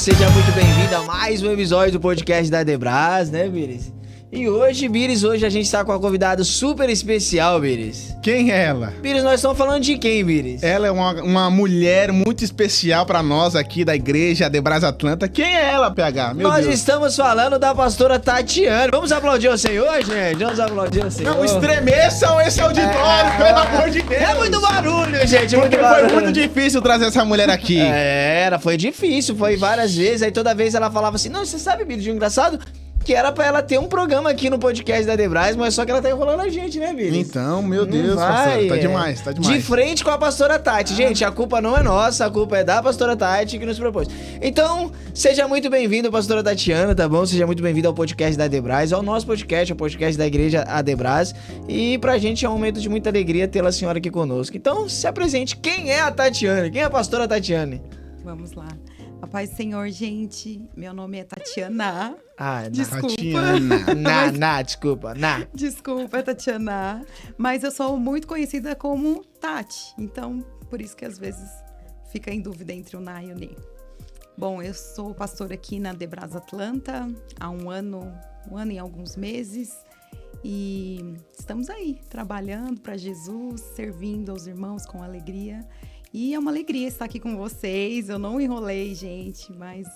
seja muito bem-vindo a mais um episódio do podcast da Debras, né, Biris? E hoje, Biris, a gente tá com uma convidada super especial, Biris. Quem é ela? Biris, nós estamos falando de quem, Biris? Ela é uma mulher muito especial pra nós aqui da igreja Debras Atlanta. Quem é ela, PH? Meu Nós Deus. estamos falando da pastora Tatiana. Vamos aplaudir o Senhor, gente? Vamos aplaudir o Senhor. Não estremeçam esse auditório, pelo amor de Deus. É muito barulho, gente. Porque muito barulho. foi muito difícil trazer essa mulher aqui. Foi difícil, foi várias vezes. Aí toda vez ela falava assim, não, você sabe, Biris, de um engraçado... Que era pra ela ter um programa aqui no podcast da Debras, mas só que ela tá enrolando a gente, né, Biris? Então, meu Deus, pastor, tá demais, tá demais. De frente com a pastora Tati. Gente, a culpa não é nossa, a culpa é da pastora Tati que nos propôs. Então, seja muito bem-vindo, pastora Tatiana, tá bom? Seja muito bem-vindo ao podcast da Debras, ao nosso podcast, ao podcast da igreja Debras. E pra gente é um momento de muita alegria tê-la senhora aqui conosco. Então, se apresente. Quem é a Tatiana? Quem é a pastora Tatiana? Vamos lá. A paz do Senhor, gente. Meu nome é Tatiana. Desculpa. Tatiana. Desculpa. Desculpa, é Tatiana. Mas eu sou muito conhecida como Tati. Então, por isso que às vezes fica em dúvida entre o Na e o Ne. Bom, eu sou pastora aqui na Debras Atlanta há um ano e alguns meses. E estamos aí, trabalhando para Jesus, servindo aos irmãos com alegria. E é uma alegria estar aqui com vocês. Eu não enrolei, gente, mas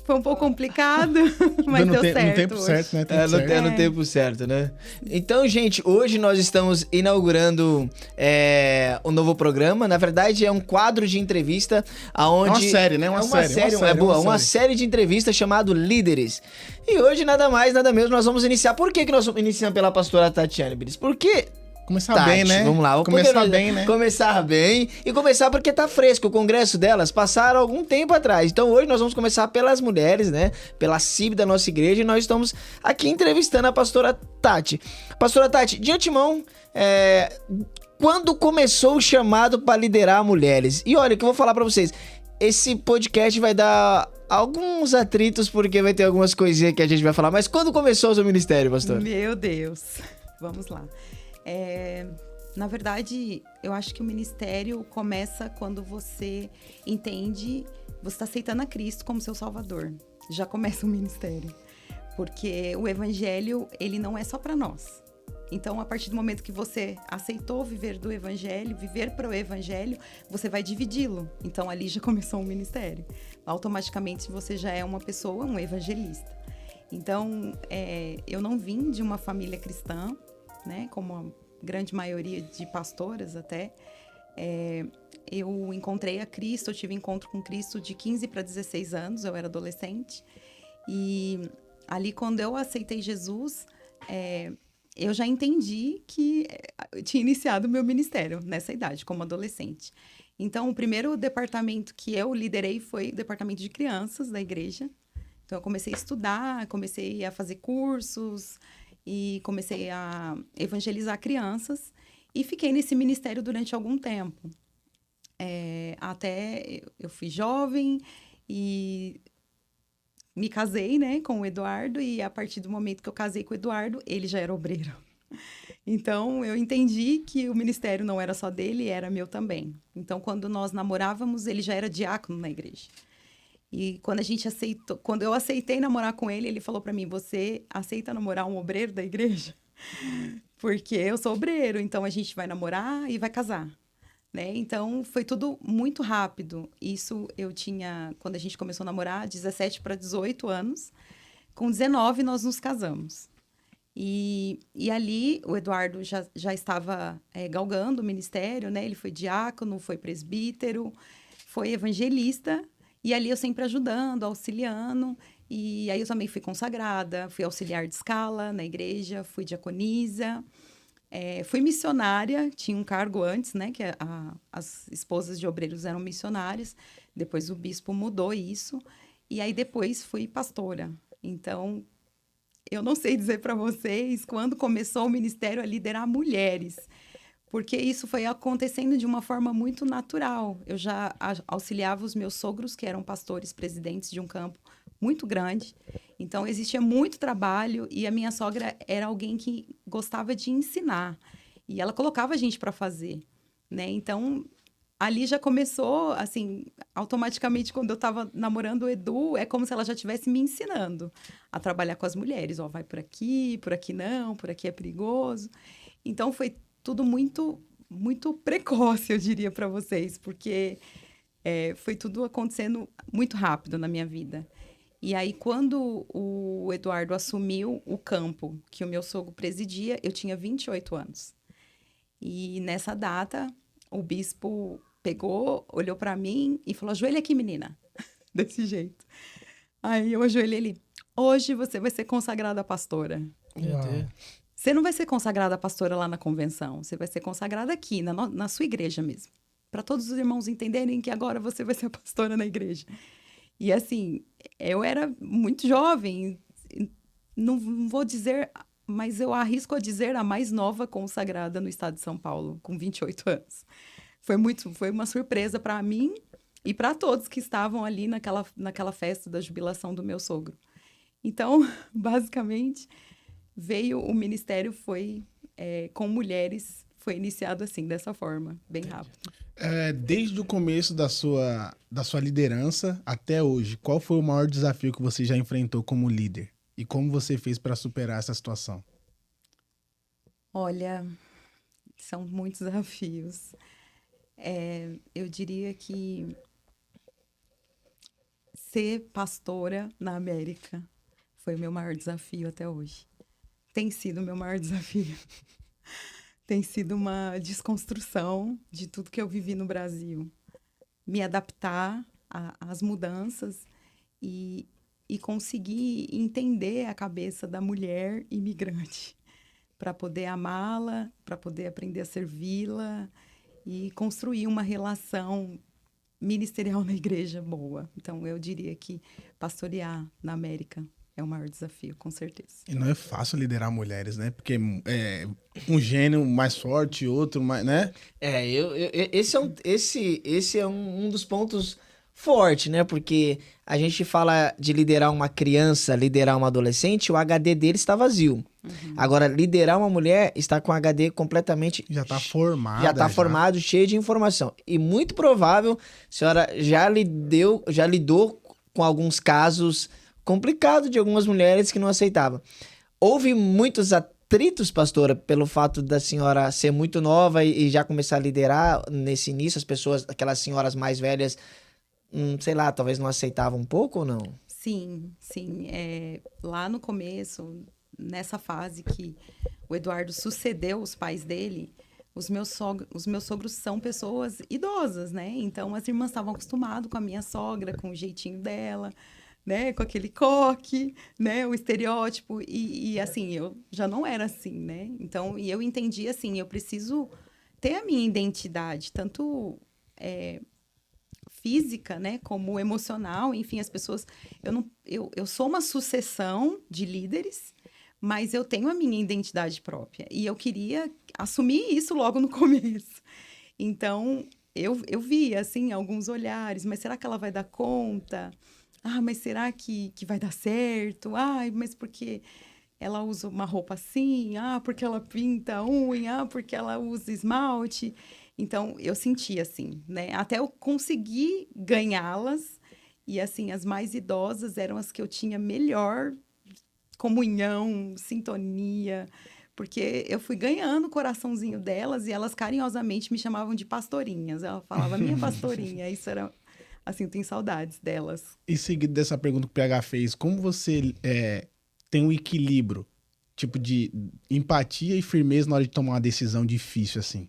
foi um pouco complicado, mas deu certo. No tempo certo, né? No tempo certo, né? Então, gente, hoje nós estamos inaugurando um novo programa. Na verdade, é um quadro de entrevista aonde... É uma série, né? Uma série de entrevistas chamado Líderes. E hoje, nada mais, nada menos, nós vamos iniciar. Por que nós iniciamos pela pastora Tatiana, Biris? Porque... Começar bem, né? Vamos lá. Começar bem, né? Começar bem. E começar porque tá fresco. O congresso delas passaram algum tempo atrás. Então hoje nós vamos começar pelas mulheres, né? Pela CIB da nossa igreja. E nós estamos aqui entrevistando a pastora Tati. Pastora Tati, de antemão, quando começou o chamado para liderar mulheres? E olha, que eu vou falar para vocês. Esse podcast vai dar alguns atritos, porque vai ter algumas coisinhas que a gente vai falar. Mas quando começou o seu ministério, pastor? Meu Deus. Vamos lá. Na verdade, eu acho que o ministério começa quando você entende, você está aceitando a Cristo como seu Salvador. Já começa o ministério. Porque o evangelho, ele não é só para nós. Então, a partir do momento que você aceitou viver do evangelho, viver para o evangelho, você vai dividi-lo. Então, ali já começou o ministério. Automaticamente, você já é uma pessoa, um evangelista. Então, eu não vim de uma família cristã, né, como a grande maioria de pastoras até, eu encontrei a Cristo, eu tive encontro com Cristo de 15 para 16 anos, eu era adolescente, e ali quando eu aceitei Jesus, eu já entendi que eu tinha iniciado o meu ministério nessa idade, como adolescente. Então, o primeiro departamento que eu liderei foi o departamento de crianças da igreja. Então, eu comecei a estudar, comecei a fazer cursos, e comecei a evangelizar crianças e fiquei nesse ministério durante algum tempo. Até eu fui jovem e me casei, né, com o Eduardo, e a partir do momento que eu casei com o Eduardo, ele já era obreiro. Então, eu entendi que o ministério não era só dele, era meu também. Então, quando nós namorávamos, ele já era diácono na igreja. E quando eu aceitei namorar com ele, ele falou pra mim, você aceita namorar um obreiro da igreja? Porque eu sou obreiro, então a gente vai namorar e vai casar, né? Então, foi tudo muito rápido. Isso eu tinha, quando a gente começou a namorar, 17 para 18 anos. Com 19, nós nos casamos. E ali, o Eduardo já estava galgando o ministério, né? Ele foi diácono, foi presbítero, foi evangelista. E ali eu sempre ajudando, auxiliando. E aí eu também fui consagrada, fui auxiliar de escala na igreja, fui diaconisa, fui missionária, tinha um cargo antes, né? Que as esposas de obreiros eram missionárias. Depois o bispo mudou isso. E aí depois fui pastora. Então, eu não sei dizer para vocês quando começou o ministério a liderar mulheres. Porque isso foi acontecendo de uma forma muito natural. Eu já auxiliava os meus sogros, que eram pastores presidentes de um campo muito grande. Então, existia muito trabalho e a minha sogra era alguém que gostava de ensinar. E ela colocava a gente para fazer, né? Então, ali já começou, assim, automaticamente, quando eu estava namorando o Edu, é como se ela já estivesse me ensinando a trabalhar com as mulheres. Ó, vai por aqui não, por aqui é perigoso. Então, foi tudo muito, muito precoce, eu diria para vocês, porque foi tudo acontecendo muito rápido na minha vida. E aí, quando o Eduardo assumiu o campo que o meu sogro presidia, eu tinha 28 anos. E nessa data, o bispo pegou, olhou para mim e falou: ajoelha aqui, menina. Desse jeito. Aí eu ajoelhei ele: hoje você vai ser consagrada pastora. Meu Deus. Você não vai ser consagrada pastora lá na convenção, você vai ser consagrada aqui, na sua igreja mesmo. Para todos os irmãos entenderem que agora você vai ser a pastora na igreja. E assim, eu era muito jovem, não vou dizer, mas eu arrisco a dizer a mais nova consagrada no estado de São Paulo, com 28 anos. Foi uma surpresa para mim e para todos que estavam ali naquela festa da jubilação do meu sogro. Então, basicamente, veio o ministério, com mulheres, foi iniciado assim, dessa forma, bem rápido. Desde o começo da sua liderança até hoje, qual foi o maior desafio que você já enfrentou como líder? E como você fez para superar essa situação? Olha, são muitos desafios. Eu diria que ser pastora na América foi o meu maior desafio até hoje. Tem sido o meu maior desafio. Tem sido uma desconstrução de tudo que eu vivi no Brasil. Me adaptar às mudanças e conseguir entender a cabeça da mulher imigrante para poder amá-la, para poder aprender a servi-la e construir uma relação ministerial na igreja boa. Então, eu diria que pastorear na América é o maior desafio, com certeza. E não é fácil liderar mulheres, né? Porque um gênio mais forte, outro mais, né? Esse é um dos pontos fortes, né? Porque a gente fala de liderar uma criança, liderar uma adolescente, o HD dele está vazio. Uhum. Agora, liderar uma mulher está com o HD completamente... Já está formado. Já está formado, cheio de informação. E muito provável, a senhora já lidou com alguns casos complicados de algumas mulheres que não aceitavam. Houve muitos atritos, pastora, pelo fato da senhora ser muito nova e já começar a liderar nesse início, as pessoas, aquelas senhoras mais velhas, sei lá, talvez não aceitavam um pouco ou não? Sim. Lá no começo, nessa fase que o Eduardo sucedeu os pais dele, os meus sogros são pessoas idosas, né? Então, as irmãs estavam acostumadas com a minha sogra, com o jeitinho dela, né? Com aquele coque, né? O estereótipo. E assim, eu já não era assim, né? Então, eu entendi, assim, eu preciso ter a minha identidade, tanto física, né? Como emocional. Enfim, as pessoas... Eu sou uma sucessão de líderes, mas eu tenho a minha identidade própria. E eu queria assumir isso logo no começo. Então, eu via, assim, alguns olhares. Mas será que ela vai dar conta? Mas será que vai dar certo? Mas porque ela usa uma roupa assim? Porque ela pinta a unha? Porque ela usa esmalte? Então, eu sentia assim, né? Até eu conseguir ganhá-las. E, assim, as mais idosas eram as que eu tinha melhor comunhão, sintonia, porque eu fui ganhando o coraçãozinho delas e elas carinhosamente me chamavam de pastorinhas. Ela falava, minha pastorinha. Isso era, assim, eu tenho saudades delas. E seguido dessa pergunta que o PH fez, como você tem um equilíbrio, tipo, de empatia e firmeza na hora de tomar uma decisão difícil, assim?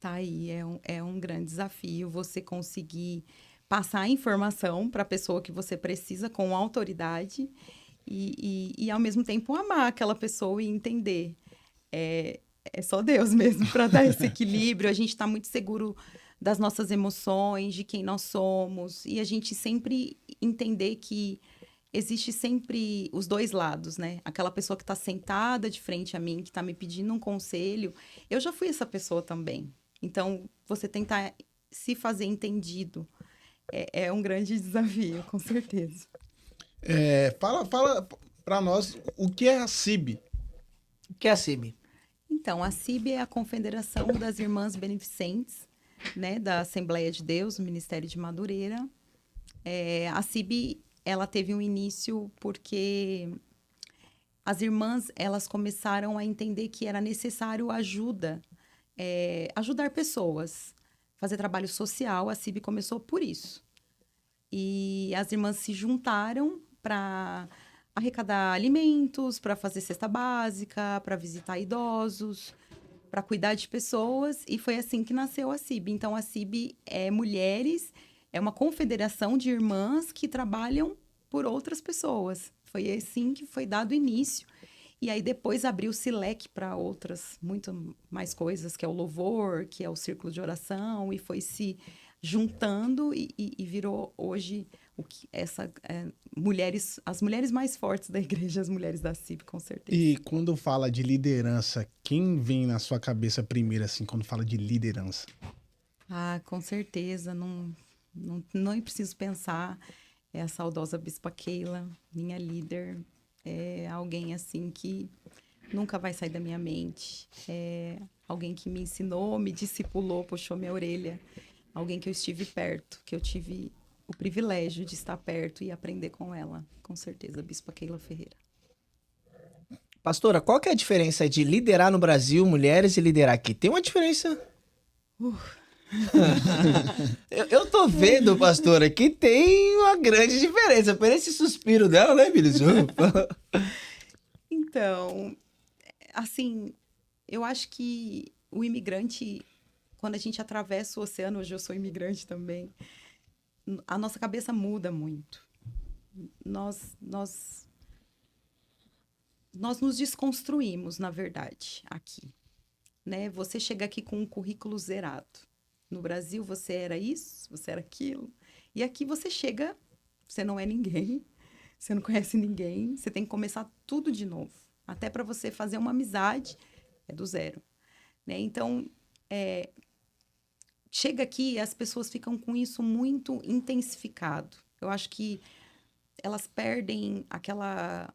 Tá aí, é um grande desafio você conseguir passar a informação para a pessoa que você precisa com autoridade e, ao mesmo tempo, amar aquela pessoa e entender. É só Deus mesmo para dar esse equilíbrio. A gente está muito seguro das nossas emoções, de quem nós somos. E a gente sempre entender que existe sempre os dois lados, né? Aquela pessoa que está sentada de frente a mim, que está me pedindo um conselho. Eu já fui essa pessoa também. Então, você tentar se fazer entendido é um grande desafio, com certeza. Fala para nós o que é a CIB. O que é a CIB? Então, a CIB é a Confederação das Irmãs Beneficentes né, da Assembleia de Deus, do Ministério de Madureira. A CIB, ela teve um início porque as irmãs, elas começaram a entender que era necessário ajuda, ajudar pessoas, fazer trabalho social. A CIB começou por isso. E as irmãs se juntaram para arrecadar alimentos, para fazer cesta básica, para visitar idosos, para cuidar de pessoas, e foi assim que nasceu a CIB. Então, a CIB é mulheres, é uma confederação de irmãs que trabalham por outras pessoas. Foi assim que foi dado início. E aí, depois, abriu-se leque para outras, muito mais coisas, que é o louvor, que é o círculo de oração, e foi se juntando e virou hoje as mulheres mais fortes da igreja, as mulheres da CIB, com certeza. E quando fala de liderança, quem vem na sua cabeça primeiro, assim, quando fala de liderança? Com certeza, não preciso pensar. É a saudosa Bispa Keila, minha líder. É alguém, assim, que nunca vai sair da minha mente. É alguém que me ensinou, me discipulou, puxou minha orelha. Alguém que eu estive perto, que eu tive o privilégio de estar perto e aprender com ela. Com certeza, Bispa Keila Ferreira. Pastora, qual que é a diferença de liderar no Brasil, mulheres, e liderar aqui? Tem uma diferença? Eu tô vendo, pastora, que tem uma grande diferença. Por esse suspiro dela, né, Bilis? Então, assim, eu acho que o imigrante, quando a gente atravessa o oceano, hoje eu sou imigrante também, a nossa cabeça muda muito. Nós nos desconstruímos, na verdade, aqui. Né? Você chega aqui com um currículo zerado. No Brasil, você era isso, você era aquilo. E aqui você chega, você não é ninguém, você não conhece ninguém, você tem que começar tudo de novo. Até para você fazer uma amizade, é do zero. Né? Então, chega aqui e as pessoas ficam com isso muito intensificado. Eu acho que elas perdem aquela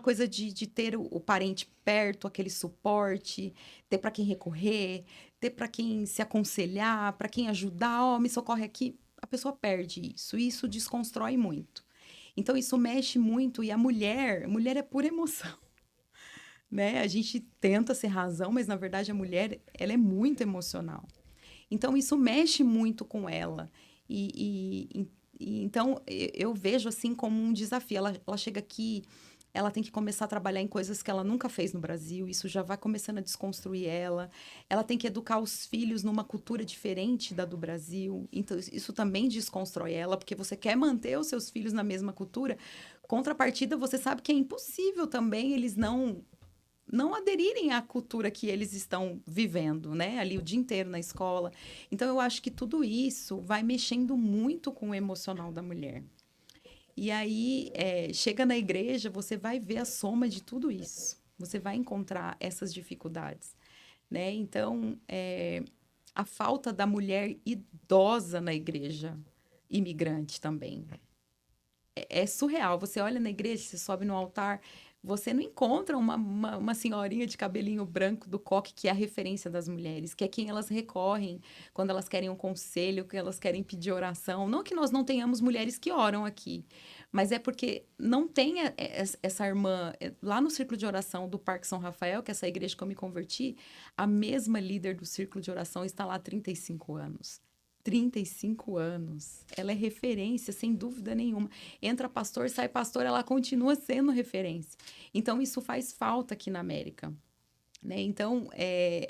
coisa de ter o parente perto, aquele suporte, ter para quem recorrer, ter para quem se aconselhar, para quem ajudar, me socorre aqui. A pessoa perde isso, e isso desconstrói muito. Então, isso mexe muito, e a mulher é pura emoção. Né? A gente tenta ser razão, mas, na verdade, a mulher, ela é muito emocional. Então, isso mexe muito com ela. Então, eu vejo, assim, como um desafio. Ela chega aqui, ela tem que começar a trabalhar em coisas que ela nunca fez no Brasil. Isso já vai começando a desconstruir ela. Ela tem que educar os filhos numa cultura diferente da do Brasil. Então, isso também desconstrói ela, porque você quer manter os seus filhos na mesma cultura. Contrapartida, você sabe que é impossível também eles não aderirem à cultura que eles estão vivendo, né? Ali o dia inteiro na escola. Então, eu acho que tudo isso vai mexendo muito com o emocional da mulher. E aí, chega na igreja, você vai ver a soma de tudo isso. Você vai encontrar essas dificuldades, né? Então, a falta da mulher idosa na igreja, imigrante também. É surreal. Você olha na igreja, você sobe no altar, você não encontra uma senhorinha de cabelinho branco do coque, que é a referência das mulheres, que é quem elas recorrem quando elas querem um conselho, que elas querem pedir oração. Não que nós não tenhamos mulheres que oram aqui, mas é porque não tem essa irmã. Lá no Círculo de Oração do Parque São Rafael, que é essa igreja que eu me converti, a mesma líder do Círculo de Oração está lá há 35 anos. 35 anos. Ela é referência, sem dúvida nenhuma. Entra pastor, sai pastor, ela continua sendo referência. Então, isso faz falta aqui na América. Né? Então,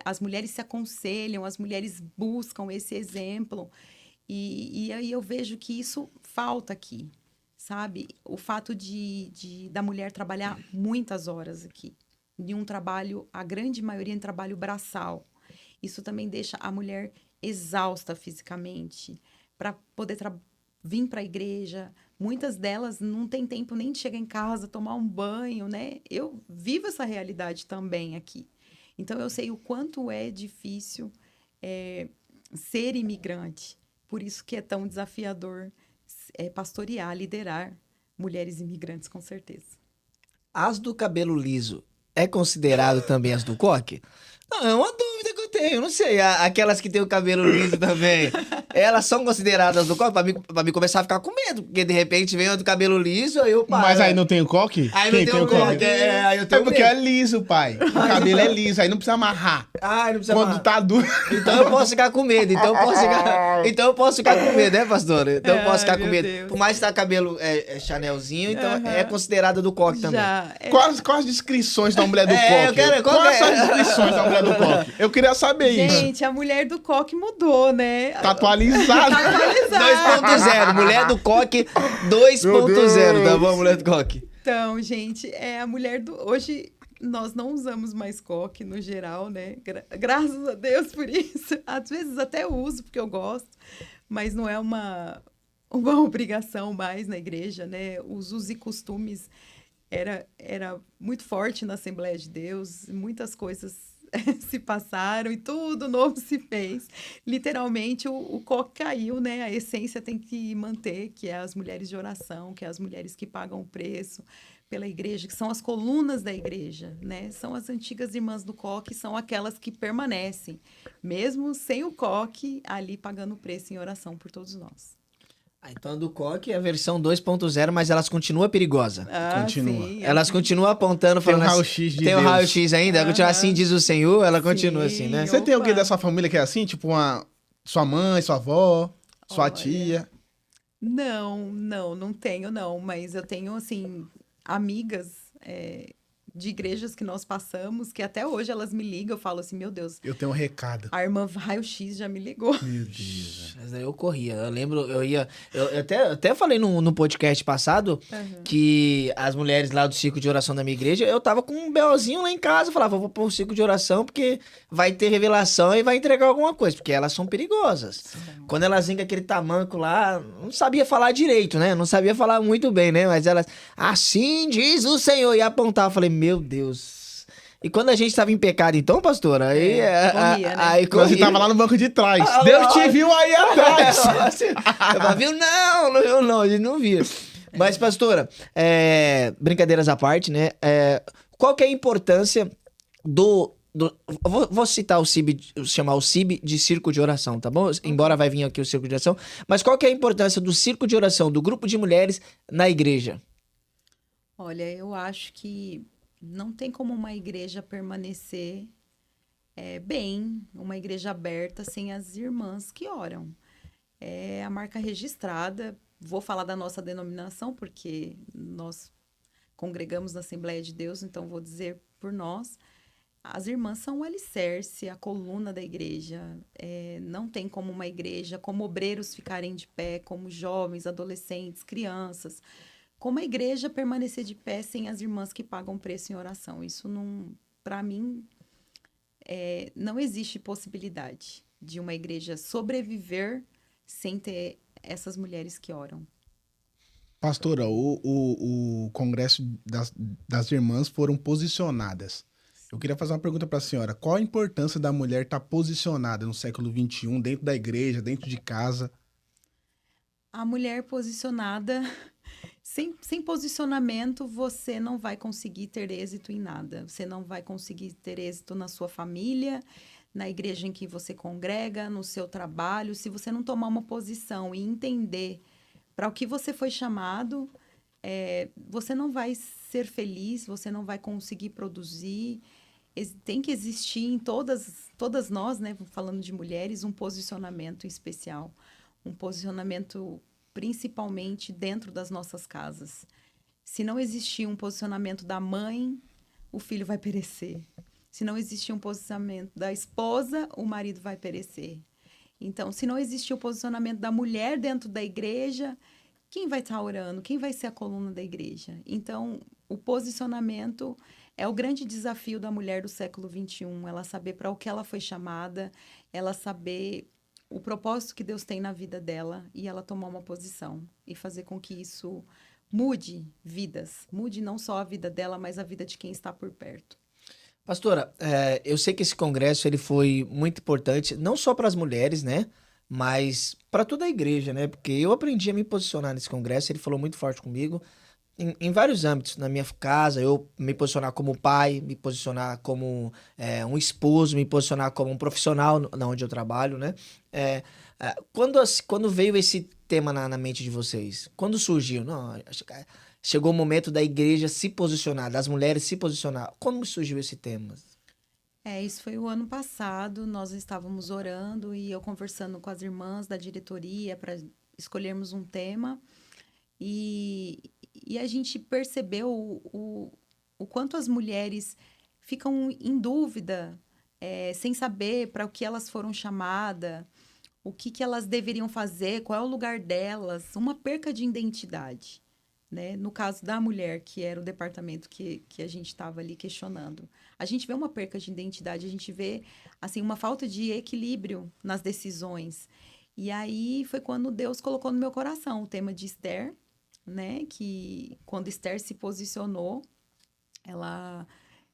as mulheres se aconselham, as mulheres buscam esse exemplo. E aí eu vejo que isso falta aqui, sabe? O fato da mulher trabalhar muitas horas aqui. De um trabalho, a grande maioria em trabalho braçal. Isso também deixa a mulher exausta fisicamente, para poder vir para a igreja. Muitas delas não têm tempo nem de chegar em casa, tomar um banho, né? Eu vivo essa realidade também aqui. Então, eu sei o quanto é difícil ser imigrante. Por isso que é tão desafiador pastorear, liderar mulheres imigrantes, com certeza. As do cabelo liso é considerado também as do coque? Não, é uma dúvida que eu eu tenho, não sei. Aquelas que tem o cabelo liso também, elas são consideradas do coque? Pra mim começar a ficar com medo, porque de repente vem outro cabelo liso, aí eu paro. Mas aí não tem o coque? Aí não tem o coque, aí eu tenho porque medo. é liso, pai. O cabelo é liso, aí não precisa amarrar. Ah, não precisa Quando amarrar. tá duro. Então eu posso ficar com medo, então eu posso ficar com medo, né, pastora? Então eu posso ficar com meu medo. Deus. Por mais que tá cabelo Chanelzinho, então é considerado do coque também. Já. Quais as descrições da mulher do É, coque? eu quero- qual Quais que é? são as descrições da mulher do coque? Eu queria saber isso. Gente, a mulher do coque mudou, né? Tá atualizado. Tá atualizada. 2.0, mulher do coque 2.0, tá bom, mulher do coque? Então, gente, a mulher do... Hoje, nós não usamos mais coque no geral, né? Graças a Deus por isso. Às vezes até eu uso, porque eu gosto. Mas não é uma obrigação mais na igreja, né? Os usos e costumes era muito forte na Assembleia de Deus. Muitas coisas se passaram e tudo novo se fez. Literalmente, o coque caiu, né? A essência tem que manter, que é as mulheres de oração, que é as mulheres que pagam o preço pela igreja, que são as colunas da igreja, né? São as antigas irmãs do coque, são aquelas que permanecem, mesmo sem o coque, ali pagando o preço em oração por todos nós. Então a do coque é a versão 2.0, mas elas continuam perigosas. Continua. Sim, Elas continuam apontando, Tem falando o assim, raio-x de tem o Deus. raio-x ainda, ela continua assim, diz o Senhor, ela continua assim, né? Você tem alguém Opa. da sua família que é assim? Tipo sua mãe, sua avó, sua Olha. tia? Não tenho, não. Mas eu tenho, assim, amigas de igrejas que nós passamos, que até hoje elas me ligam, eu falo assim, meu Deus, Eu tenho um recado. a irmã Raio-X já me ligou. Meu Deus. Mas daí eu corria. Eu lembro, eu até falei no podcast passado que as mulheres lá do círculo de oração da minha igreja, eu tava com um BOzinho lá em casa, eu falava, vou pôr um círculo de oração porque vai ter revelação e vai entregar alguma coisa, porque elas são perigosas. Quando elas vêm com aquele tamanco lá, não sabia falar direito, né? Não sabia falar muito bem, né? Mas elas, assim diz o Senhor, e apontava, eu falei, meu Deus. E quando a gente tava em pecado, então, pastora, aí... corria, né? aí Quando você tava lá no banco de trás. Ah, Deus te viu aí atrás. Eu falava, viu? Não, a gente não via. Mas, pastora, brincadeiras à parte, né? Qual que é a importância vou citar o CIB, chamar o CIB de círculo de oração, tá bom? Embora vai vir aqui o círculo de oração. Mas qual que é a importância do círculo de oração, do grupo de mulheres na igreja? Olha, eu acho que não tem como uma igreja permanecer bem, uma igreja aberta, sem as irmãs que oram. É a marca registrada. Vou falar da nossa denominação, porque nós congregamos na Assembleia de Deus, então vou dizer por nós. As irmãs são o alicerce, a coluna da igreja. Não tem como uma igreja, como obreiros ficarem de pé, como jovens, adolescentes, crianças. Como a igreja permanecer de pé sem as irmãs que pagam preço em oração? Isso não, para mim, não existe possibilidade de uma igreja sobreviver sem ter essas mulheres que oram. Pastora, o congresso das irmãs foram posicionadas. Eu queria fazer uma pergunta para a senhora. Qual a importância da mulher estar posicionada no século XXI, dentro da igreja, dentro de casa? A mulher posicionada... Sem posicionamento, você não vai conseguir ter êxito em nada. Você não vai conseguir ter êxito na sua família, na igreja em que você congrega, no seu trabalho. Se você não tomar uma posição e entender para o que você foi chamado, você não vai ser feliz, você não vai conseguir produzir. Tem que existir em todas nós, né, falando de mulheres, um posicionamento especial. Um posicionamento principalmente dentro das nossas casas. Se não existir um posicionamento da mãe, o filho vai perecer. Se não existir um posicionamento da esposa, o marido vai perecer. Então, se não existir o posicionamento da mulher dentro da igreja, quem vai estar orando? Quem vai ser a coluna da igreja? Então, o posicionamento é o grande desafio da mulher do século XXI. Ela saber para o que ela foi chamada, ela saber o propósito que Deus tem na vida dela e ela tomar uma posição e fazer com que isso mude vidas. Mude não só a vida dela, mas a vida de quem está por perto. Pastora, eu sei que esse congresso ele foi muito importante, não só para as mulheres, né? Mas para toda a igreja, né? Porque eu aprendi a me posicionar nesse congresso, ele falou muito forte comigo. em vários âmbitos, na minha casa, eu me posicionar como pai, me posicionar como um esposo, me posicionar como um profissional na onde eu trabalho, né? É, quando veio esse tema na mente de vocês? Quando surgiu? Não, chegou o momento da igreja se posicionar, das mulheres se posicionar. Como surgiu esse tema? Isso foi o ano passado, nós estávamos orando e eu conversando com as irmãs da diretoria para escolhermos um tema e a gente percebeu o quanto as mulheres ficam em dúvida, sem saber para o que elas foram chamadas, o que elas deveriam fazer, qual é o lugar delas, uma perca de identidade, né? No caso da mulher, que era o departamento que a gente estava ali questionando. A gente vê uma perca de identidade, a gente vê, assim, uma falta de equilíbrio nas decisões. E aí foi quando Deus colocou no meu coração o tema de Esther, né? Que quando Esther se posicionou, ela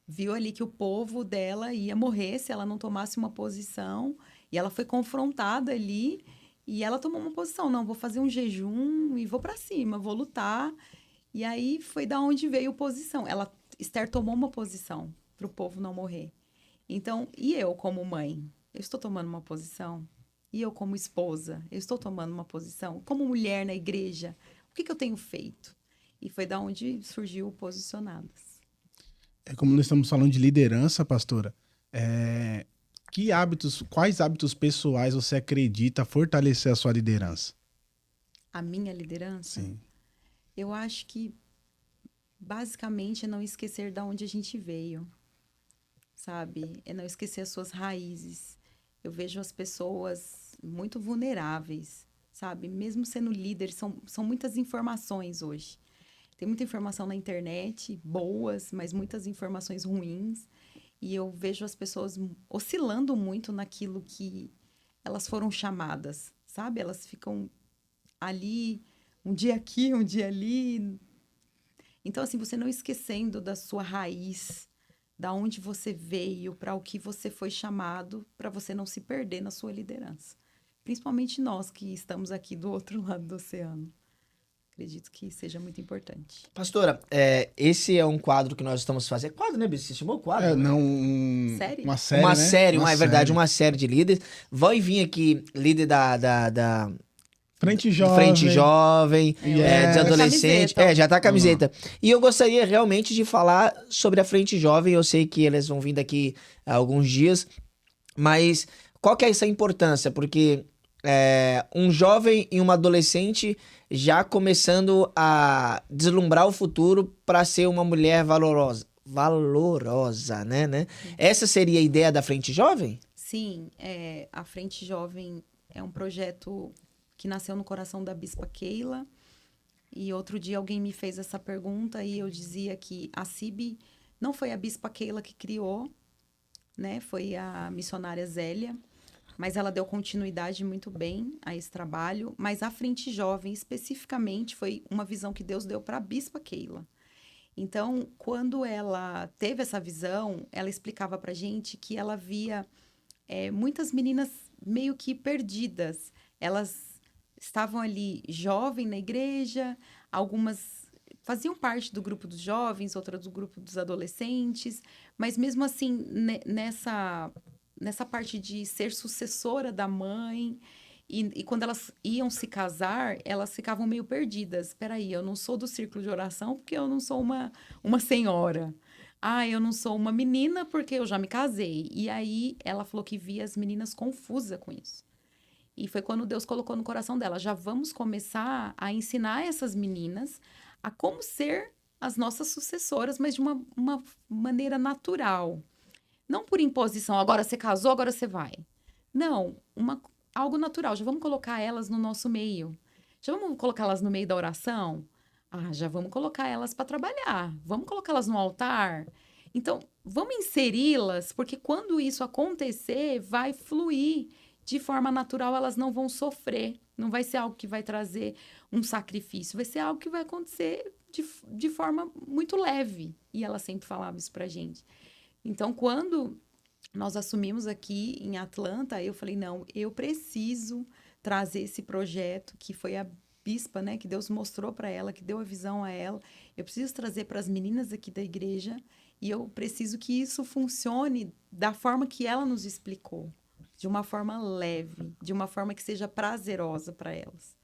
viu ali que o povo dela ia morrer se ela não tomasse uma posição. E ela foi confrontada ali e ela tomou uma posição. Não, vou fazer um jejum e vou para cima, vou lutar. E aí foi da onde veio a posição. Esther tomou uma posição para o povo não morrer. Então, e eu como mãe? Eu estou tomando uma posição? E eu como esposa? Eu estou tomando uma posição? Como mulher na igreja? O que eu tenho feito? E foi da onde surgiu o Posicionadas. Como nós estamos falando de liderança, pastora, quais hábitos pessoais você acredita fortalecer a sua liderança? A minha liderança? Sim. Eu acho que, basicamente, é não esquecer de onde a gente veio, sabe? É não esquecer as suas raízes. Eu vejo as pessoas muito vulneráveis, sabe? Mesmo sendo líderes, são muitas informações hoje. Tem muita informação na internet, boas, mas muitas informações ruins. E eu vejo as pessoas oscilando muito naquilo que elas foram chamadas, sabe? Elas ficam ali, um dia aqui, um dia ali. Então, assim, você não esquecendo da sua raiz, da onde você veio, para o que você foi chamado, para você não se perder na sua liderança. Principalmente nós que estamos aqui do outro lado do oceano. Acredito que seja muito importante. Pastora, esse é um quadro que nós estamos fazendo. Quadro, né, Bici? Você chamou quadro? Não, Série? uma série, Uma né? série, é verdade, uma série de líderes. Vai vir aqui líder da Frente de Jovem. Frente Jovem, Yes. de adolescente. Camiseta. Já tá a camiseta. E eu gostaria realmente de falar sobre a Frente Jovem. Eu sei que eles vão vir daqui a alguns dias, mas qual que é essa importância? Porque um jovem e uma adolescente já começando a deslumbrar o futuro para ser uma mulher valorosa, né? Essa seria a ideia da Frente Jovem? Sim, a Frente Jovem é um projeto que nasceu no coração da Bispa Keila. E outro dia alguém me fez essa pergunta e eu dizia que a CIB não foi a Bispa Keila que criou, né? Foi a missionária Zélia. Mas ela deu continuidade muito bem a esse trabalho. Mas a Frente Jovem, especificamente, foi uma visão que Deus deu para a Bispa Keila. Então, quando ela teve essa visão, ela explicava para a gente que ela via muitas meninas meio que perdidas. Elas estavam ali jovem na igreja, algumas faziam parte do grupo dos jovens, outras do grupo dos adolescentes. Mas mesmo assim, nessa parte de ser sucessora da mãe, e quando elas iam se casar, elas ficavam meio perdidas. Espera aí, eu não sou do círculo de oração porque eu não sou uma senhora. Eu não sou uma menina porque eu já me casei. E aí ela falou que via as meninas confusas com isso. E foi quando Deus colocou no coração dela, já vamos começar a ensinar essas meninas a como ser as nossas sucessoras, mas de uma maneira natural. Não por imposição, agora você casou, agora você vai. Não, algo natural. Já vamos colocar elas no nosso meio. Já vamos colocar elas no meio da oração? Já vamos colocar elas para trabalhar. Vamos colocá-las no altar? Então, vamos inseri-las, porque quando isso acontecer, vai fluir de forma natural, elas não vão sofrer. Não vai ser algo que vai trazer um sacrifício. Vai ser algo que vai acontecer de forma muito leve. E ela sempre falava isso pra gente. Então, quando nós assumimos aqui em Atlanta, eu falei, não, eu preciso trazer esse projeto que foi bispa, né? Que Deus mostrou para ela, que deu a visão a ela. Eu preciso trazer para as meninas aqui da igreja e eu preciso que isso funcione da forma que ela nos explicou. De uma forma leve, de uma forma que seja prazerosa para elas.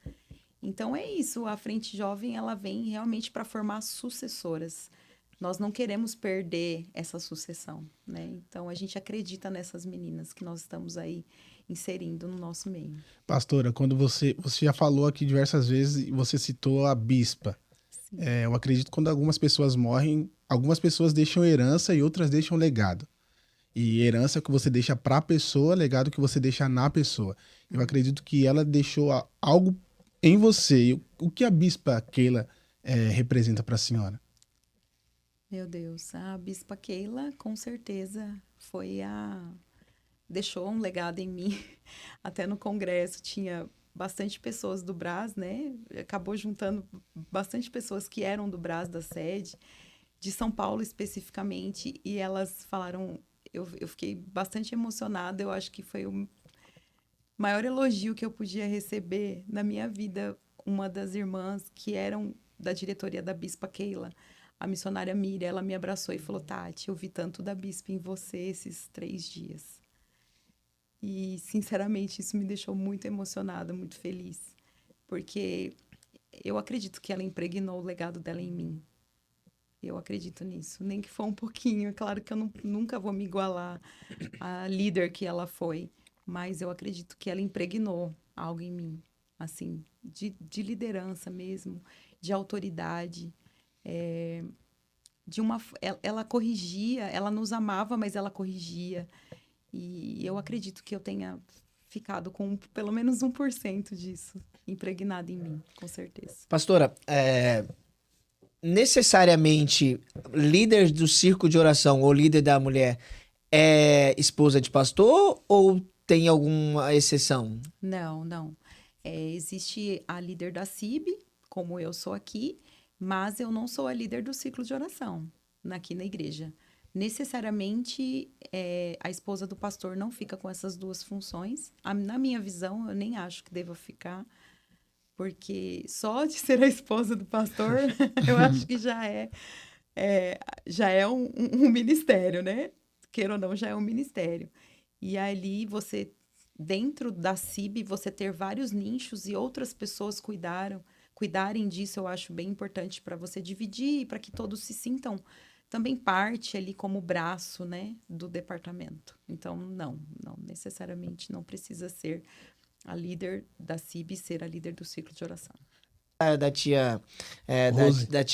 Então, é isso. A Frente Jovem, ela vem realmente para formar sucessoras. Nós não queremos perder essa sucessão, né? Então, a gente acredita nessas meninas que nós estamos aí inserindo no nosso meio. Pastora, quando você já falou aqui diversas vezes e você citou a bispa. Eu acredito que quando algumas pessoas morrem, algumas pessoas deixam herança e outras deixam legado. E herança que você deixa para a pessoa, legado que você deixa na pessoa. Eu acredito que ela deixou algo em você. O que a bispa Keila representa para a senhora? Meu Deus, a Bispa Keila, com certeza, deixou um legado em mim. Até no congresso tinha bastante pessoas do Brás, né? Acabou juntando bastante pessoas que eram do Brás, da sede, de São Paulo especificamente, e elas falaram, eu fiquei bastante emocionada, eu acho que foi o maior elogio que eu podia receber na minha vida. Uma das irmãs que eram da diretoria da Bispa Keila, a missionária Miriam, ela me abraçou e falou, Tati, eu vi tanto da Bispa em você esses 3 dias. E, sinceramente, isso me deixou muito emocionada, muito feliz. Porque eu acredito que ela impregnou o legado dela em mim. Eu acredito nisso. Nem que for um pouquinho. É claro que eu nunca vou me igualar à líder que ela foi. Mas eu acredito que ela impregnou algo em mim. Assim, de liderança mesmo, de autoridade. Ela corrigia, ela nos amava, mas ela corrigia. E eu acredito que eu tenha ficado com pelo menos 1% disso impregnado em mim, com certeza. Pastora, necessariamente líder do círculo de oração ou líder da mulher é esposa de pastor ou tem alguma exceção? Não. Existe a líder da CIB, como eu sou aqui, mas eu não sou a líder do ciclo de oração aqui na igreja. Necessariamente, a esposa do pastor não fica com essas 2 funções. Na minha visão, eu nem acho que deva ficar, porque só de ser a esposa do pastor, eu acho que já é um ministério, né? Queira ou não, já é um ministério. E ali, dentro da CIB, você ter vários nichos e outras pessoas cuidarem disso, eu acho bem importante para você dividir, para que todos se sintam também parte ali como braço, né, do departamento. Então, não necessariamente não precisa ser a líder da CIB, ser a líder do ciclo de oração. Da tia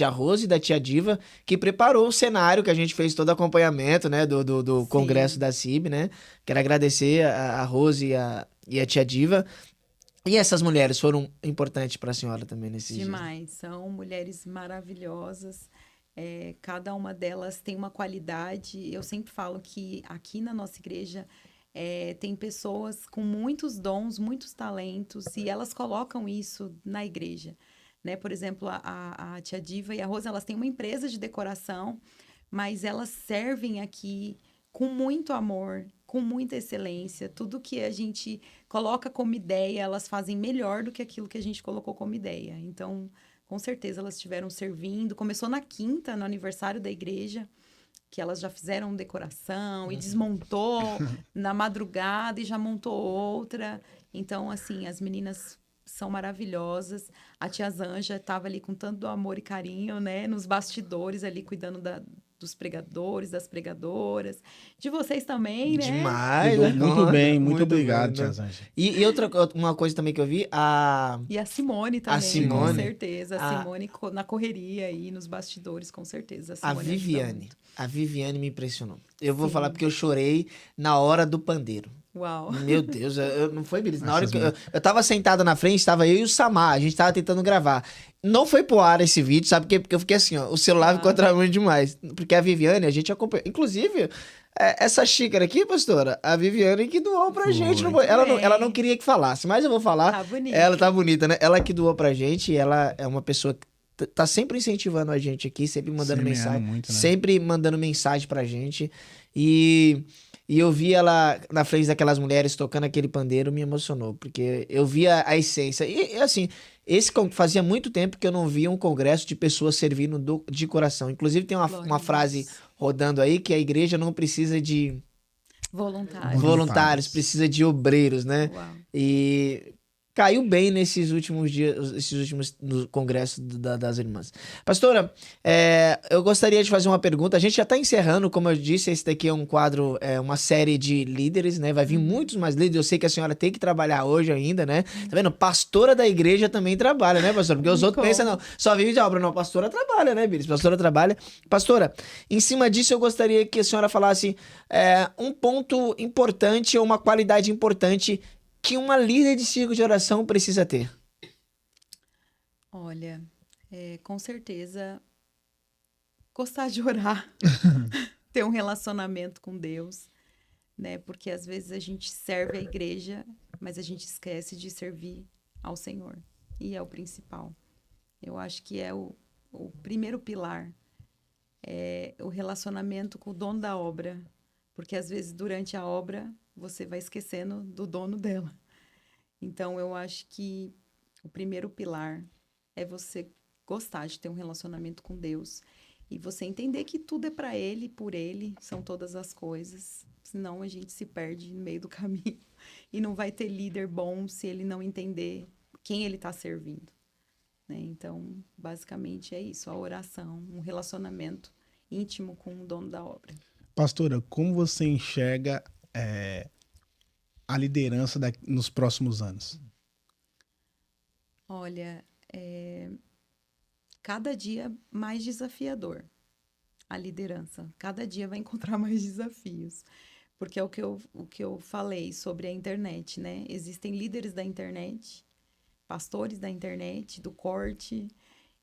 Rose e da tia Diva, que preparou o cenário que a gente fez todo o acompanhamento, né, do congresso da CIB, né? Quero agradecer a Rose e a tia Diva. E essas mulheres foram importantes para a senhora também nesses dias? Demais, são mulheres maravilhosas. Cada uma delas tem uma qualidade. Eu sempre falo que aqui na nossa igreja tem pessoas com muitos dons, muitos talentos, e elas colocam isso na igreja, né? Por exemplo, a tia Diva e a Rosa, elas têm uma empresa de decoração, mas elas servem aqui com muito amor, com muita excelência. Tudo que a gente coloca como ideia, elas fazem melhor do que aquilo que a gente colocou como ideia. Então, com certeza, elas estiveram servindo. Começou na quinta, no aniversário da igreja, que elas já fizeram decoração e desmontou na madrugada e já montou outra. Então, assim, as meninas são maravilhosas. A tia Zanja estava ali com tanto amor e carinho, né? Nos bastidores ali, cuidando dos pregadores, das pregadoras. De vocês também, né? Demais. Muito bem, muito obrigado, bem, né? tia Zanja. E uma coisa também que eu vi, E a Simone também, Simone. com certeza. A Simone na correria aí, nos bastidores, com certeza. A Simone Viviane me impressionou. Eu vou falar porque eu chorei na hora do pandeiro. Uau. Meu Deus, não foi, Bilis? Na hora que eu tava sentado na frente, tava eu e o Samar, a gente tava tentando gravar. Não foi pro ar esse vídeo, sabe? Porque eu fiquei assim, ó, o celular ficou travando demais. Porque a Viviane, a gente acompanhou. Inclusive, essa xícara aqui, pastora, a Viviane que doou pra gente. Ela não queria que falasse, mas eu vou falar. Tá bonita. Ela tá bonita, né? Ela que doou pra gente, e ela é uma pessoa que tá sempre incentivando a gente aqui, sempre mandando mensagem. Muito, né? Sempre mandando mensagem pra gente. E eu vi ela na frente daquelas mulheres tocando aquele pandeiro, me emocionou, porque eu vi a essência. E assim, Fazia muito tempo que eu não via um congresso de pessoas servindo de coração. Inclusive, tem uma frase rodando aí que a igreja não precisa de voluntários, precisa de obreiros, né? Uau. E caiu bem nesses últimos dias, no congresso das irmãs. Pastora, eu gostaria de fazer uma pergunta. A gente já está encerrando, como eu disse, esse daqui é um quadro, uma série de líderes, né? Vai vir muitos mais líderes. Eu sei que a senhora tem que trabalhar hoje ainda, né? Tá vendo? Pastora da igreja também trabalha, né, pastora? Porque os outros pensam, não, só vive de obra. Não, pastora trabalha, né, Biris? Pastora trabalha. Pastora, em cima disso eu gostaria que a senhora falasse um ponto importante ou uma qualidade importante que uma líder de círculo de oração precisa ter. Olha, com certeza, gostar de orar, ter um relacionamento com Deus, né? Porque às vezes a gente serve a igreja, mas a gente esquece de servir ao Senhor. E é o principal. Eu acho que é o primeiro pilar, é o relacionamento com o dono da obra. Porque às vezes durante a obra você vai esquecendo do dono dela. Então eu acho que o primeiro pilar é você gostar de ter um relacionamento com Deus e você entender que tudo é para Ele, por Ele, são todas as coisas. Senão a gente se perde no meio do caminho e não vai ter líder bom se ele não entender quem ele está servindo, né? Então, basicamente é isso, a oração, um relacionamento íntimo com o dono da obra. Pastora, como você enxerga a liderança nos próximos anos? Olha, cada dia mais desafiador a liderança. Cada dia vai encontrar mais desafios. Porque é o que eu falei sobre a internet, né? Existem líderes da internet, pastores da internet, do corte,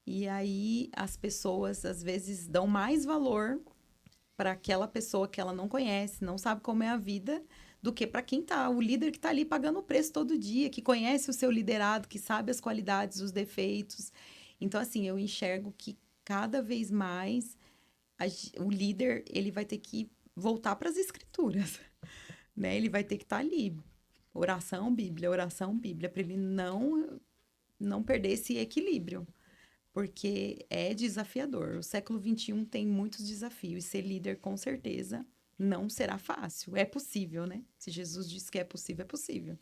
e aí as pessoas, às vezes, dão mais valor para aquela pessoa que ela não conhece, não sabe como é a vida, do que para quem tá, o líder que está ali pagando o preço todo dia, que conhece o seu liderado, que sabe as qualidades, os defeitos. Então, assim, eu enxergo que cada vez mais o líder, ele vai ter que voltar para as escrituras, né? Ele vai ter que estar ali, oração, Bíblia, para ele não perder esse equilíbrio, porque é desafiador. O século XXI tem muitos desafios, e ser líder, com certeza, não será fácil. É possível, né? Se Jesus disse que é possível.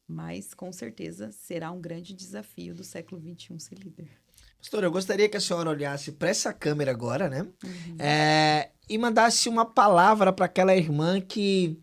Mas, com certeza, será um grande desafio do século XXI ser líder. Pastora, eu gostaria que a senhora olhasse para essa câmera agora, né? E mandasse uma palavra para aquela irmã que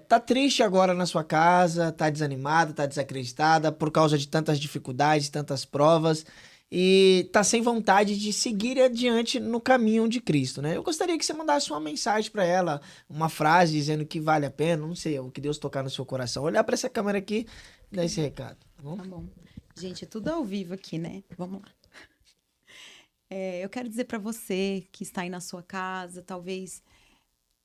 tá triste agora na sua casa, tá desanimada, tá desacreditada por causa de tantas dificuldades, tantas provas, e tá sem vontade de seguir adiante no caminho de Cristo, né? Eu gostaria que você mandasse uma mensagem para ela, uma frase dizendo que vale a pena, não sei, o que Deus tocar no seu coração. Olhar para essa câmera aqui e dar esse recado, tá bom? Tá bom. Gente, é tudo ao vivo aqui, né? Vamos lá. Eu quero dizer para você que está aí na sua casa, talvez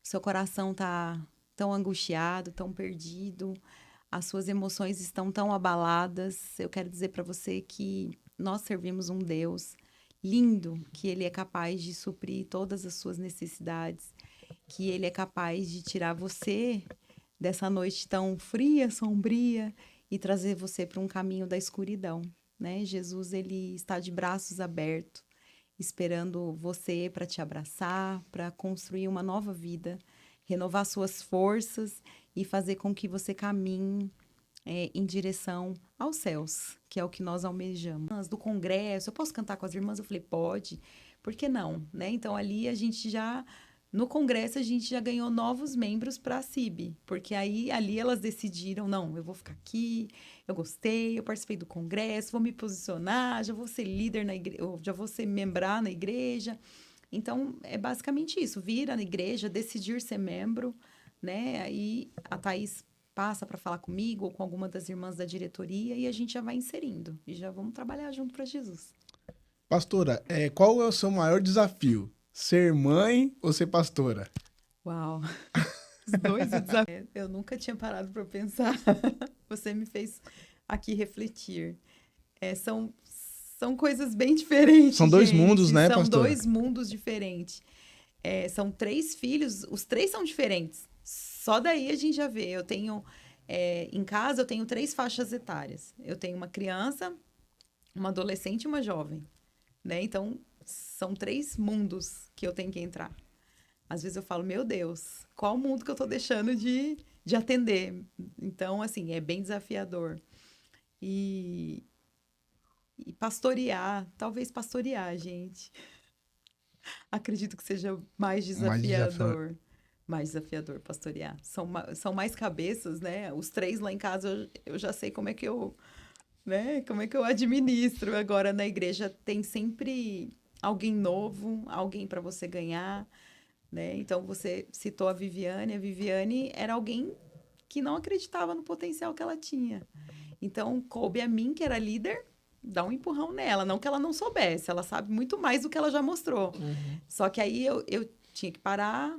seu coração tá tão angustiado, tão perdido, as suas emoções estão tão abaladas. Eu quero dizer para você que nós servimos um Deus lindo, que Ele é capaz de suprir todas as suas necessidades, que Ele é capaz de tirar você dessa noite tão fria, sombria, e trazer você para um caminho da escuridão, né? Jesus, ele está de braços abertos, esperando você para te abraçar, para construir uma nova vida, renovar suas forças e fazer com que você caminhe em direção aos céus, que é o que nós almejamos. Do congresso, eu posso cantar com as irmãs? Eu falei, pode. Por que não? Né? Então, ali a gente já... No congresso, a gente já ganhou novos membros para a CIB, porque aí ali elas decidiram, não, eu vou ficar aqui, eu gostei, eu participei do congresso, vou me posicionar, já vou ser líder na igreja, já vou ser membrar na igreja. Então, é basicamente isso, vir à igreja, decidir ser membro, né? Aí a Thaís passa para falar comigo ou com alguma das irmãs da diretoria e a gente já vai inserindo e já vamos trabalhar junto para Jesus. Pastora, qual é o seu maior desafio? Ser mãe ou ser pastora? Uau! Os dois desafios. Eu nunca tinha parado para pensar. Você me fez aqui refletir. São coisas bem diferentes. São dois mundos, né, pastora? pastora? São dois mundos diferentes. São 3 filhos, os 3 são diferentes. Só daí a gente já vê. Eu tenho, em casa, eu tenho 3 faixas etárias. Eu tenho uma criança, uma adolescente e uma jovem, né? Então, são 3 mundos que eu tenho que entrar. Às vezes eu falo, meu Deus, qual mundo que eu tô deixando de atender? Então, assim, é bem desafiador. E pastorear, talvez pastorear, gente. Acredito que seja mais desafiador. Mais desafiador pastorear. São mais cabeças, né? Os 3 lá em casa, eu já sei como é que eu, né? Como é que eu administro. Agora, na igreja, tem sempre alguém novo, alguém para você ganhar, né? Então, você citou a Viviane era alguém que não acreditava no potencial que ela tinha. Então, coube a mim, que era líder, dar um empurrão nela. Não que ela não soubesse, ela sabe muito mais do que ela já mostrou. Só que aí eu tinha que parar,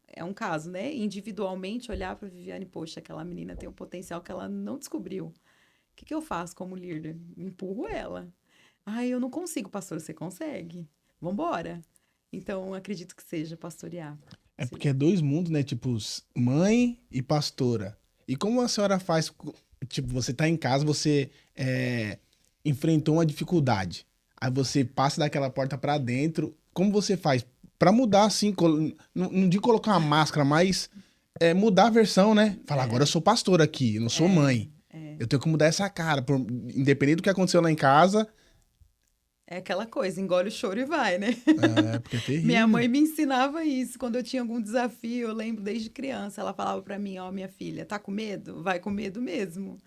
é um caso, né? Individualmente, olhar para a Viviane, poxa, aquela menina tem um potencial que ela não descobriu. O que eu faço como líder? Empurro ela. Ai, eu não consigo, pastor, você consegue? Vambora. Então, acredito que seja pastorear. É porque é 2 mundos, né? Tipo, mãe e pastora. E como a senhora faz... Tipo, você tá em casa, você enfrentou uma dificuldade. Aí você passa daquela porta pra dentro. Como você faz? Pra mudar, assim, não de colocar uma máscara, mas mudar a versão, né? Falar, agora eu sou pastora aqui, eu não sou mãe. Eu tenho que mudar essa cara. Independente do que aconteceu lá em casa... É aquela coisa, engole o choro e vai, né? Porque é terrível. Minha mãe me ensinava isso. Quando eu tinha algum desafio, eu lembro desde criança, ela falava pra mim, ó, minha filha, tá com medo? Vai com medo mesmo.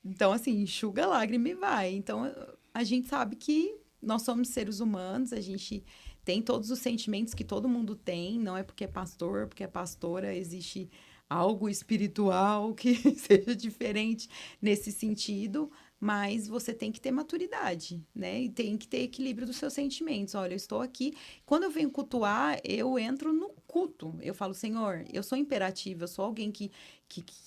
Então, assim, enxuga a lágrima e vai. Então, a gente sabe que nós somos seres humanos, a gente tem todos os sentimentos que todo mundo tem, não é porque é pastor, porque é pastora, existe algo espiritual que seja diferente nesse sentido, mas você tem que ter maturidade, né? E tem que ter equilíbrio dos seus sentimentos. Olha, eu estou aqui. Quando eu venho cultuar, eu entro no culto. Eu falo, Senhor, eu sou imperativa, eu sou alguém que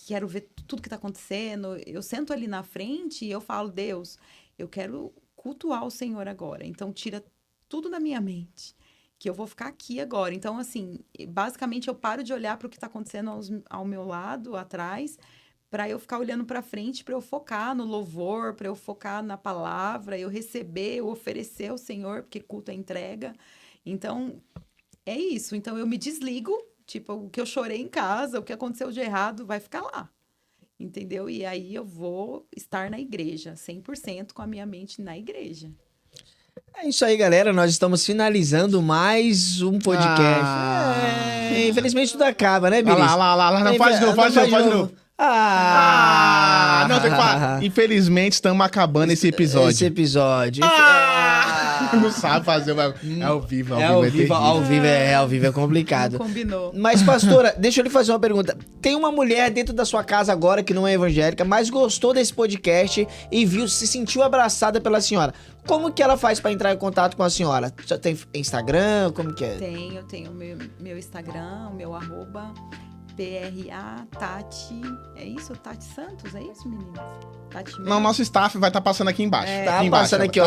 quero ver tudo que está acontecendo. Eu sento ali na frente e eu falo, Deus, eu quero cultuar o Senhor agora. Então, tira tudo da minha mente, que eu vou ficar aqui agora. Então, assim, basicamente, eu paro de olhar para o que está acontecendo ao meu lado, atrás, para eu ficar olhando para frente, para eu focar no louvor, para eu focar na palavra, eu receber, eu oferecer ao Senhor, porque culto é entrega. Então, é isso. Então, eu me desligo, tipo, o que eu chorei em casa, o que aconteceu de errado, vai ficar lá. Entendeu? E aí, eu vou estar na igreja, 100% com a minha mente na igreja. É isso aí, galera. Nós estamos finalizando mais um podcast. Infelizmente tudo acaba, né, Biris? Lá. Não, faz de novo. Não, tem que falar. Infelizmente, estamos acabando esse episódio. Não sabe fazer, é ao vivo. Ao vivo é complicado. Não combinou. Mas, pastora, deixa eu lhe fazer uma pergunta. Tem uma mulher dentro da sua casa agora que não é evangélica, mas gostou desse podcast e se sentiu abraçada pela senhora. Como que ela faz pra entrar em contato com a senhora? Tem Instagram? Como que é? Eu tenho meu Instagram, o meu @ PRA Tati. É isso? Tate Santos? É isso, meninas? Tati Não, nosso staff vai estar passando aqui embaixo. Tá passando aqui, ó.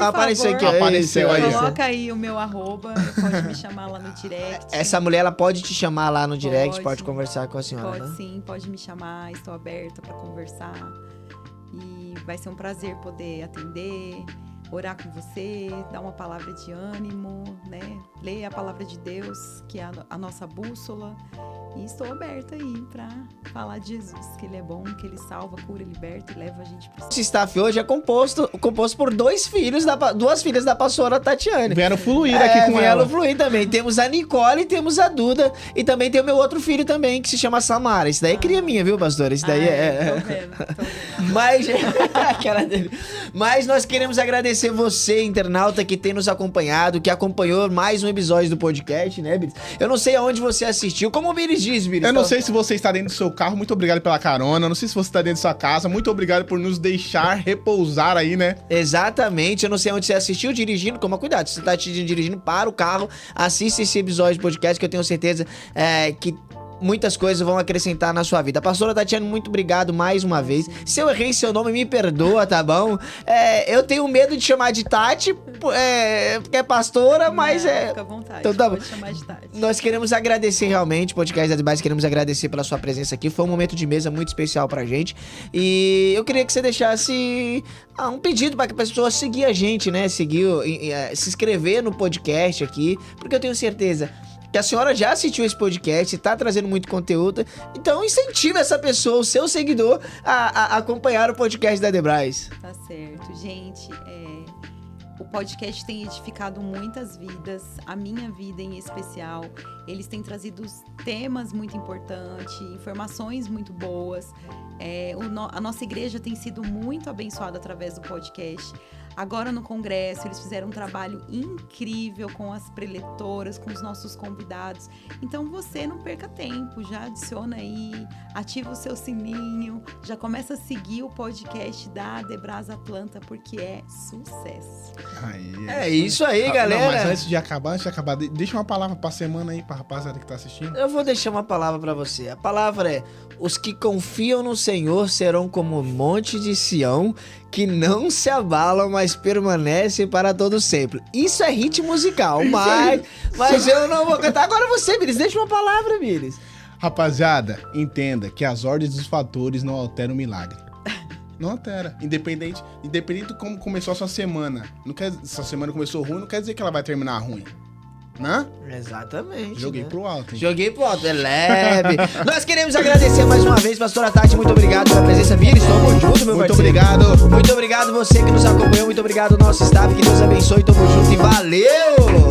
Apareceu aqui, ó. Apareceu aí. Coloca aí o meu @, pode me chamar lá no direct. Essa mulher, ela pode te chamar lá no direct, pode conversar com a senhora, Pode né? sim, pode me chamar, estou aberta para conversar. E vai ser um prazer poder atender, orar com você, dar uma palavra de ânimo, né? Ler a palavra de Deus, que é a nossa bússola. E estou aberta aí para falar de Jesus, que ele é bom, que ele salva, cura, liberta e leva a gente pro céu. Esse staff hoje é composto por duas filhas da pastora Tatiane. Vieram fluir aqui com ela. Vieram fluir também. Temos a Nicole e temos a Duda. E também tem o meu outro filho também, que se chama Samara. Esse daí é cria minha, viu, pastora? Esse daí Tô vendo. Mas, aquela dele. Mas nós queremos agradecer você, internauta, que tem nos acompanhado, que acompanhou mais um episódio do podcast, né, Biris? Eu não sei aonde você assistiu. Como o Biris diz, Biris? Eu não sei se você está dentro do seu carro, muito obrigado pela carona. Não sei se você está dentro da sua casa, muito obrigado por nos deixar repousar aí, né? Exatamente. Eu não sei onde você assistiu dirigindo, toma cuidado. Se você tá dirigindo, para o carro, assista esse episódio de podcast, que eu tenho certeza que muitas coisas vão acrescentar na sua vida. Pastora Tatiane, muito obrigado mais uma vez. Se eu errei seu nome, me perdoa, tá bom? Eu tenho medo de chamar de Tati, porque é pastora, mas Fica à vontade, então, tá bom. pode chamar de Tati. Nós queremos agradecer realmente, o Podcast da Advice, queremos agradecer pela sua presença aqui. Foi um momento de mesa muito especial pra gente. E eu queria que você deixasse um pedido para que a pessoa seguir a gente, né? Se inscrever no podcast aqui, porque eu tenho certeza que a senhora já assistiu esse podcast, tá trazendo muito conteúdo, então incentiva essa pessoa, o seu seguidor, a acompanhar o podcast da Advice. Tá certo. Gente, o podcast tem edificado muitas vidas, a minha vida em especial. Eles têm trazido temas muito importantes, informações muito boas. A nossa igreja tem sido muito abençoada através do podcast. Agora no congresso, eles fizeram um trabalho incrível com as preletoras, com os nossos convidados. Então você não perca tempo, já adiciona aí, ativa o seu sininho, já começa a seguir o podcast da Adebras Atlanta, porque é sucesso. É isso aí, galera. Não, mas antes de acabar, deixa uma palavra pra semana aí, pra rapaziada que tá assistindo. Eu vou deixar uma palavra pra você. A palavra é: os que confiam no Senhor serão como o monte de Sião, que não se abalam, mas permanecem para todo sempre. Isso é hit musical, mas eu não vou cantar. Agora você, Miris, deixa uma palavra, Miris. Rapaziada, entenda que as ordens dos fatores não alteram o milagre. Não altera. Independente de como começou a sua semana. Se a semana começou ruim, não quer dizer que ela vai terminar ruim. Né? Exatamente. Joguei pro alto, hein? Joguei pro alto, é leve. Nós queremos agradecer mais uma vez, pastora Tati, muito obrigado pela presença. Miris, tamo junto, meu Muito parceiro. obrigado. Muito obrigado você que nos acompanhou, muito obrigado nosso staff, que Deus abençoe, tamo junto e valeu!